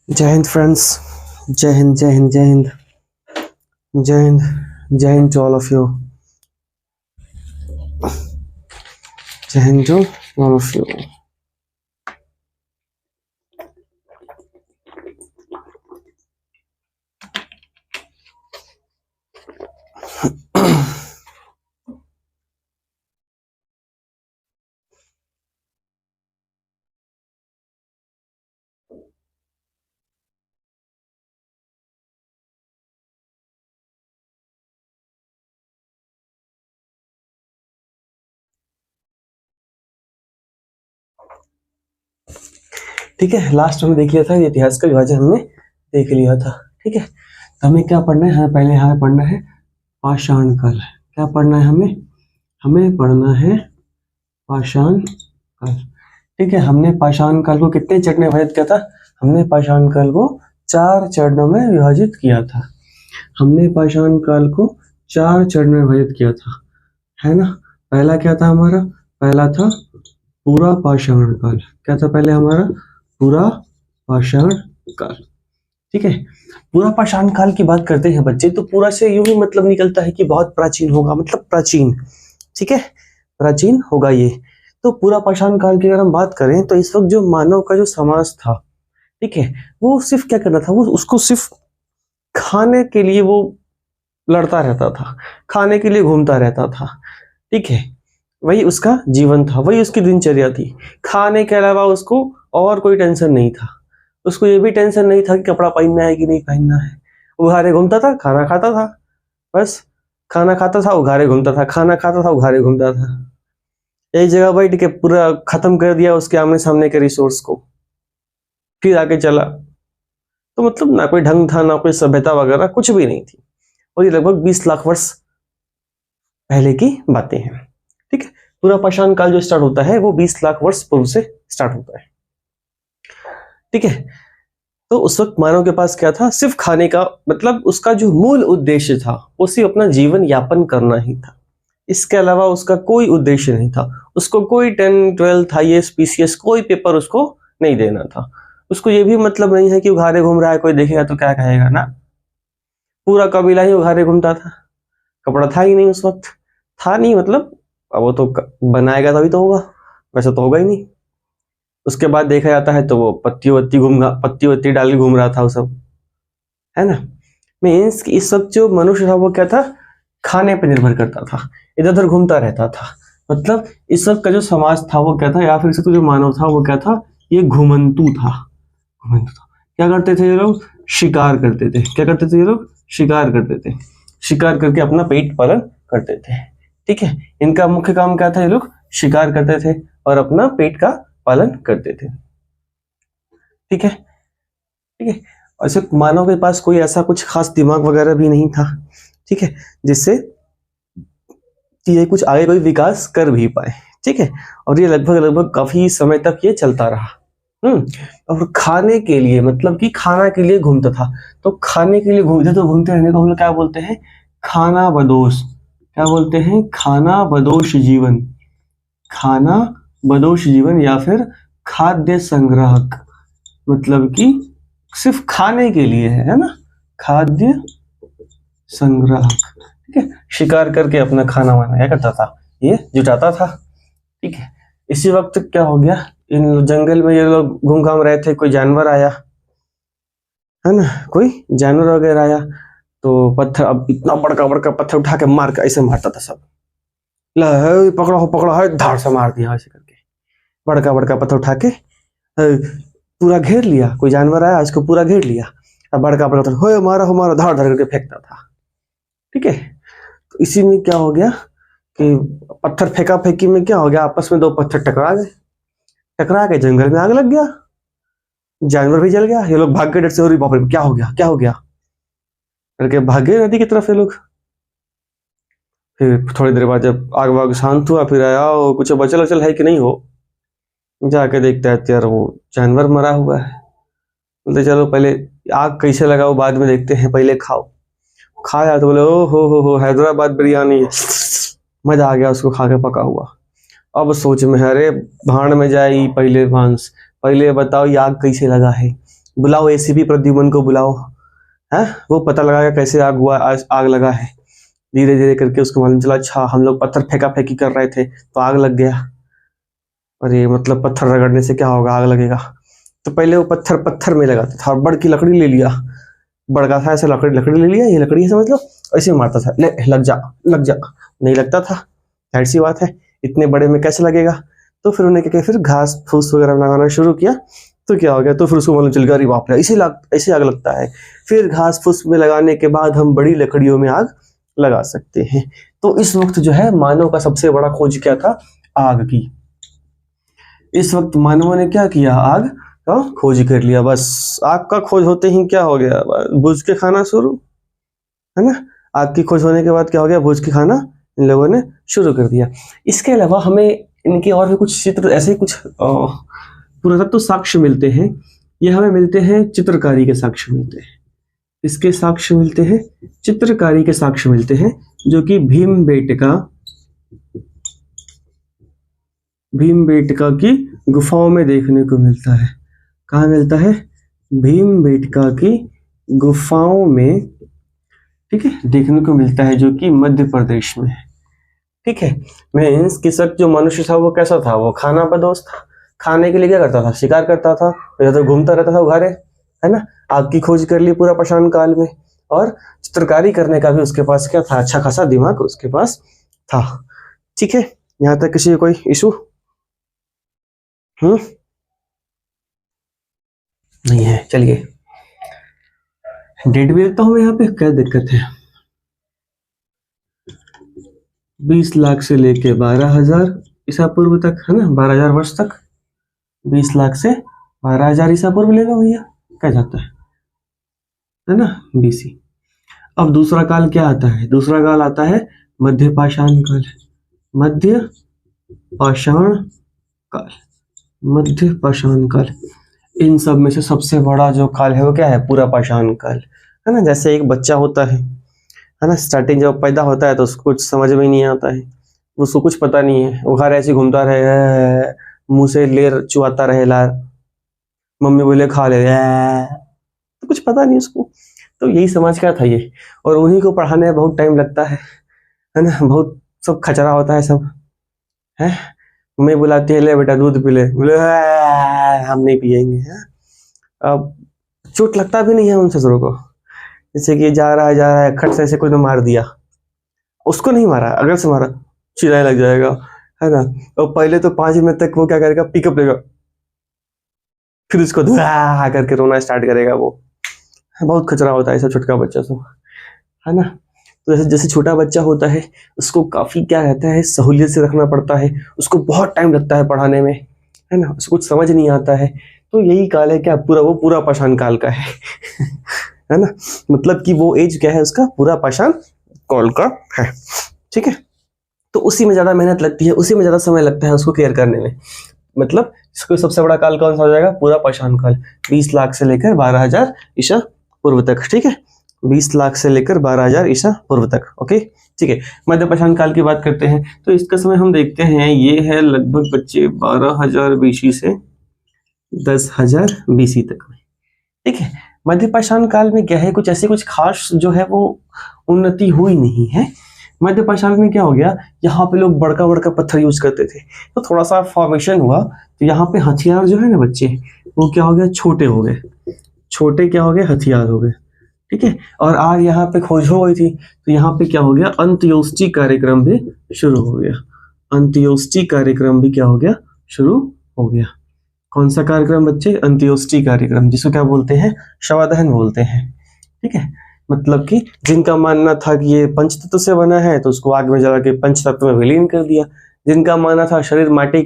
जय हिंद फ्रेंड्स। जय हिंद जय हिंद जय हिंद जय हिंद जय हिंद टू ऑल ऑफ यू। जय हिंद टू ऑल ऑफ यू। ठीक है, लास्ट में देख लिया था इतिहास का विभाजन, हमने देख लिया था। ठीक है, तो हमें क्या पढ़ना है? पहले हमें पढ़ना है पाषाण काल। क्या पढ़ना है हमें? हमें पढ़ना है पाषाण काल। ठीक है, हमने पाषाण काल को कितने चरणों में विभाजित किया था? हमने पाषाण काल को 4 चरणों में विभाजित किया था। हमने पाषाण काल को 4 चरणों में विभाजित किया था, है ना। पहला क्या था हमारा? पहला था पूरा पाषाण काल। क्या था पहले हमारा? पूरा पाषाण काल। ठीक है, पूरा पाषाण काल की बात करते हैं बच्चे, तो पूरा से यूं ही मतलब निकलता है कि बहुत प्राचीन होगा, मतलब प्राचीन। ठीक है, प्राचीन होगा ये। तो पूरा पाषाण काल की अगर हम बात करें तो इस वक्त जो मानव का जो समाज था, ठीक है, वो सिर्फ क्या करना था? वो उसको सिर्फ खाने के लिए वो लड़ता रहता था, खाने के लिए घूमता रहता था। ठीक है, वही उसका जीवन था, वही उसकी दिनचर्या थी। खाने के अलावा उसको और कोई टेंशन नहीं था। उसको ये भी टेंशन नहीं था कि कपड़ा पहनना है कि नहीं पहनना है। उघारे घूमता था, खाना खाता था, बस खाना खाता था, उघारे घूमता था, खाना खाता था, उघारे घूमता था। एक जगह बैठ के पूरा खत्म कर दिया उसके आमने सामने के रिसोर्स को, फिर आके चला। तो मतलब ना कोई ढंग था, ना कोई सभ्यता वगैरह, कुछ भी नहीं थी। और ये लगभग 20 लाख वर्ष पहले की बातें हैं। ठीक है, पूरा पाषाण काल जो स्टार्ट होता है वो 20 लाख वर्ष पूर्व से स्टार्ट होता है। ठीक है, तो उस वक्त मानव के पास क्या था? सिर्फ खाने का, मतलब उसका जो मूल उद्देश्य था वो सिर्फ अपना जीवन यापन करना ही था। इसके अलावा उसका कोई उद्देश्य नहीं था। उसको कोई 10, 12 IAS PCS कोई पेपर उसको नहीं देना था। उसको ये भी मतलब नहीं है कि उघारे घूम रहा है, कोई देखेगा तो क्या कहेगा ना। पूरा कबीला ही उघारे घूमता था। कपड़ा था ही नहीं उस वक्त, था नहीं, मतलब अब वो तो बनाएगा तभी तो होगा, वैसे तो होगा ही नहीं। उसके बाद देखा जाता है तो वो पत्ती वत्ती डाल के घूम रहा था वो सब, है ना। मीन्स कि इस वक्त जो मनुष्य था वो क्या था? खाने पर निर्भर करता था, इधर उधर घूमता रहता था। मतलब इस वक्त का जो समाज था वो क्या था, या फिर इस वक्त जो मानव था वो क्या था? ये घुमंतु था। घुमंतु था। क्या करते थे ये लोग? शिकार करते थे। क्या करते थे ये लोग? शिकार करते थे। शिकार करके अपना पेट पालन करते थे। ठीक है, इनका मुख्य काम क्या था? ये लोग शिकार करते थे और अपना पेट का पालन करते थे। ठीक है, ठीक है। ऐसे मानव के पास कोई ऐसा कुछ खास दिमाग वगैरह भी नहीं था, ठीक है, जिससे कि ये कुछ आगे कोई विकास कर भी पाए। ठीक है, और ये लगभग लगभग काफी समय तक ये चलता रहा। और खाने के लिए, मतलब कि खाना के लिए घूमता था। तो खाने के लिए घूमते, तो घूमते रहने को हम लोग क्या बोलते हैं? खाना बदोश। क्या बोलते हैं? खाना बदोश जीवन। खाना बदोश जीवन या फिर खाद्य संग्राहक, मतलब कि सिर्फ खाने के लिए है ना, खाद्य संग्राहक। ठीक है, शिकार करके अपना खाना वाना क्या करता था? ये जुटाता था। ठीक है, इसी वक्त क्या हो गया? इन जंगल में ये लोग घूम घाम रहे थे, कोई जानवर आया, है ना, कोई जानवर वगैरह आया तो पत्थर, अब इतना बड़का बड़का पत्थर उठा के मार के ऐसे मारता था सब। पकड़ा है, धाड़ से मार दिया ऐसे करके। बड़का बड़का पत्थर उठा के पूरा घेर लिया। कोई जानवर आया, इसको पूरा घेर लिया, अब बड़का बड़का पत्थर हो मारा धाड़ धाड़ करके फेंकता था। ठीक है, तो इसी में क्या हो गया कि पत्थर फेंका फेंकी में क्या हो गया? आपस में 2 पत्थर टकरा गए। टकरा के जंगल में आग लग गया, जानवर भी जल गया। ये लोग भाग के डर से, हो रही बाप रे क्या हो गया, क्या हो गया करके भागे नदी की तरफ ये लोग। फिर थोड़ी देर बाद जब आग वाग शांत हुआ, फिर आया कुछ बचल वचल है कि नहीं हो, जाके देखता है यार वो जानवर मरा हुआ है। बोलते चलो पहले आग कैसे लगाओ बाद में देखते हैं, पहले खाओ। खाया तो बोले ओ हो हैदराबाद बिरयानी, मजा आ गया उसको खा के पका हुआ। अब सोच में है, अरे भाड़ में जाए पहले मांस, पहले बताओ ये आग कैसे लगा है। बुलाओ एसीपी प्रद्युमन को बुलाओ, है वो पता लगाएगा कैसे आग हुआ, आग लगा है। धीरे धीरे करके उसको मालूम चला, अच्छा हम लोग पत्थर फेंका फेंकी कर रहे थे तो आग लग गया। और ये मतलब पत्थर रगड़ने से क्या होगा, आग लगेगा। तो पहले वो पत्थर में लगाता था, बड़ की लकड़ी ले लिया, बड़का था ऐसे लकड़ी ले लिया, ये लकड़ी है समझ लो, ऐसे मारता था, ले लग जा लग जा, नहीं लगता था, जाहिर सी बात है इतने बड़े में कैसे लगेगा। तो फिर उन्हें क्या किया, फिर घास फूस वगैरह लगाना शुरू किया, तो क्या हो गया, तो फिर उसको मालूम चल गया, अरे बाप रे ऐसे आग लगता है। फिर घास फूस में लगाने के बाद हम बड़ी लकड़ियों में आग लगा सकते हैं। तो इस वक्त जो है मानव का सबसे बड़ा खोज क्या था, आग की। इस वक्त मानवों ने क्या किया, आग का खोज कर लिया। बस आग का खोज होते ही क्या हो गया, भूज के खाना शुरू, है ना। आग की खोज होने के बाद क्या हो गया, भूज के खाना इन लोगों ने शुरू कर दिया। इसके अलावा हमें इनके और भी कुछ चित्र, ऐसे ही कुछ पुरातत्व साक्ष्य मिलते हैं। ये हमें मिलते हैं चित्रकारी के साक्ष्य मिलते हैं। इसके साक्ष्य मिलते हैं, चित्रकारी के साक्ष्य मिलते हैं, जो कि भीमबेटका की गुफाओं में देखने को मिलता है। कहाँ मिलता है, भीमबेटका की गुफाओं में, ठीक है, देखने को मिलता है, जो कि मध्य प्रदेश में है। ठीक है, मीन्स किसक जो मनुष्य था वो कैसा था, वो खाना बदोश था। खाने के लिए क्या करता था, शिकार करता था, इधर घूमता रहता था उघारे, है ना। आग की खोज कर ली पूरा पाषाण काल में, और चित्रकारी करने का भी उसके पास क्या था, अच्छा खासा दिमाग उसके पास था। ठीक है, यहाँ तक किसी कोई इशू नहीं है। चलिए डेट भी लिखता हूं मैं यहाँ पे, क्या दिक्कत है। 20 लाख से लेके 12,000 ईसा पूर्व तक, है ना, 12,000 वर्ष तक। 20 लाख से 12,000 ईसा पूर्व ले लो भैया, क्या जाता है ना, बीसी। अब दूसरा काल क्या आता है, दूसरा काल आता है मध्य पाषाण काल। मध्य पाषाण काल, मध्य पाषाण काल। इन सब में से सबसे बड़ा जो काल है वो क्या है, पूरा पाषाण काल, है ना। जैसे एक बच्चा होता है ना, स्टार्टिंग जब पैदा होता है तो उसको कुछ समझ में नहीं आता है, उसको कुछ पता नहीं है, वो घर ऐसे घूमता रहे, मुंह से लेर चुआता रहे लार, मम्मी बोले खा ले, तो कुछ पता नहीं उसको। तो यही समझ का था ये, और उन्हीं को पढ़ाने में बहुत टाइम लगता है ना। बहुत सब खचरा होता है सब, है। मम्मी बुलाती है, ले बेटा दूध पी ले, बोले हम नहीं पियेंगे, है। अब चोट लगता भी नहीं है उन ससुरों को, जैसे कि जा रहा है खट से ऐसे कोई ने मार दिया, उसको नहीं मारा, अगर से मारा चिल्लाने लग जाएगा, है ना। और पहले तो 5 मिनट तक वो क्या करेगा, पिकअप लेगा, फिर उसको धुआ करके रोना स्टार्ट करेगा। वो बहुत खचरा होता है सब छोटका बच्चा सब, है ना। तो जैसे जैसे छोटा बच्चा होता है उसको काफी क्या रहता है, सहूलियत से रखना पड़ता है, उसको बहुत टाइम लगता है पढ़ाने में, है ना, उसको कुछ समझ नहीं आता है। तो यही काल है क्या, पूरा पाषाण काल का है है ना। मतलब कि वो एज क्या है उसका, पूरा पाषाण काल का है। ठीक है, तो उसी में ज्यादा मेहनत लगती है, उसी में ज्यादा समय लगता है उसको केयर करने में। मतलब इसको सबसे बड़ा काल कौन सा हो जाएगा, पूरा पाषाण काल, 20 लाख से लेकर 12,000 ईसा पूर्व तक। ठीक है, 20 लाख से लेकर 12,000 ईसा पूर्व तक। ओके, ठीक है। मध्य पाषाण काल की बात करते हैं तो इसका समय हम देखते हैं, ये है लगभग बच्चे 12,000 बीसी से 10,000 बीसी तक में। ठीक है, मध्य पाषाण काल में क्या है, कुछ ऐसे कुछ खास जो है वो उन्नति हुई नहीं है। मध्य पाषाण में क्या हो गया, यहाँ पे लोग बड़का बड़का पत्थर यूज करते थे, तो थोड़ा सा फॉर्मेशन हुआ, तो यहाँ पे हथियार जो है ना बच्चे, वो क्या हो गया, छोटे हो गए, छोटे क्या हो गए, हथियार हो गए। ठीक है, और आज यहाँ पे खोज हो गई थी, तो यहाँ पे क्या हो गया, अंत्योष्टि कार्यक्रम भी शुरू हो गया। अंत्योष्टि कार्यक्रम भी क्या हो गया, शुरू हो गया। कौन सा कार्यक्रम बच्चे, अंत्योष्टि कार्यक्रम, जिसको क्या बोलते हैं, शवदहन बोलते हैं। ठीक है, मतलब कि जिनका मानना था कि ये पंचतत्व से बना है तो उसको आग में जला के पंचतत्व में विलीन कर दिया, जिनका मानना था शरीर माटी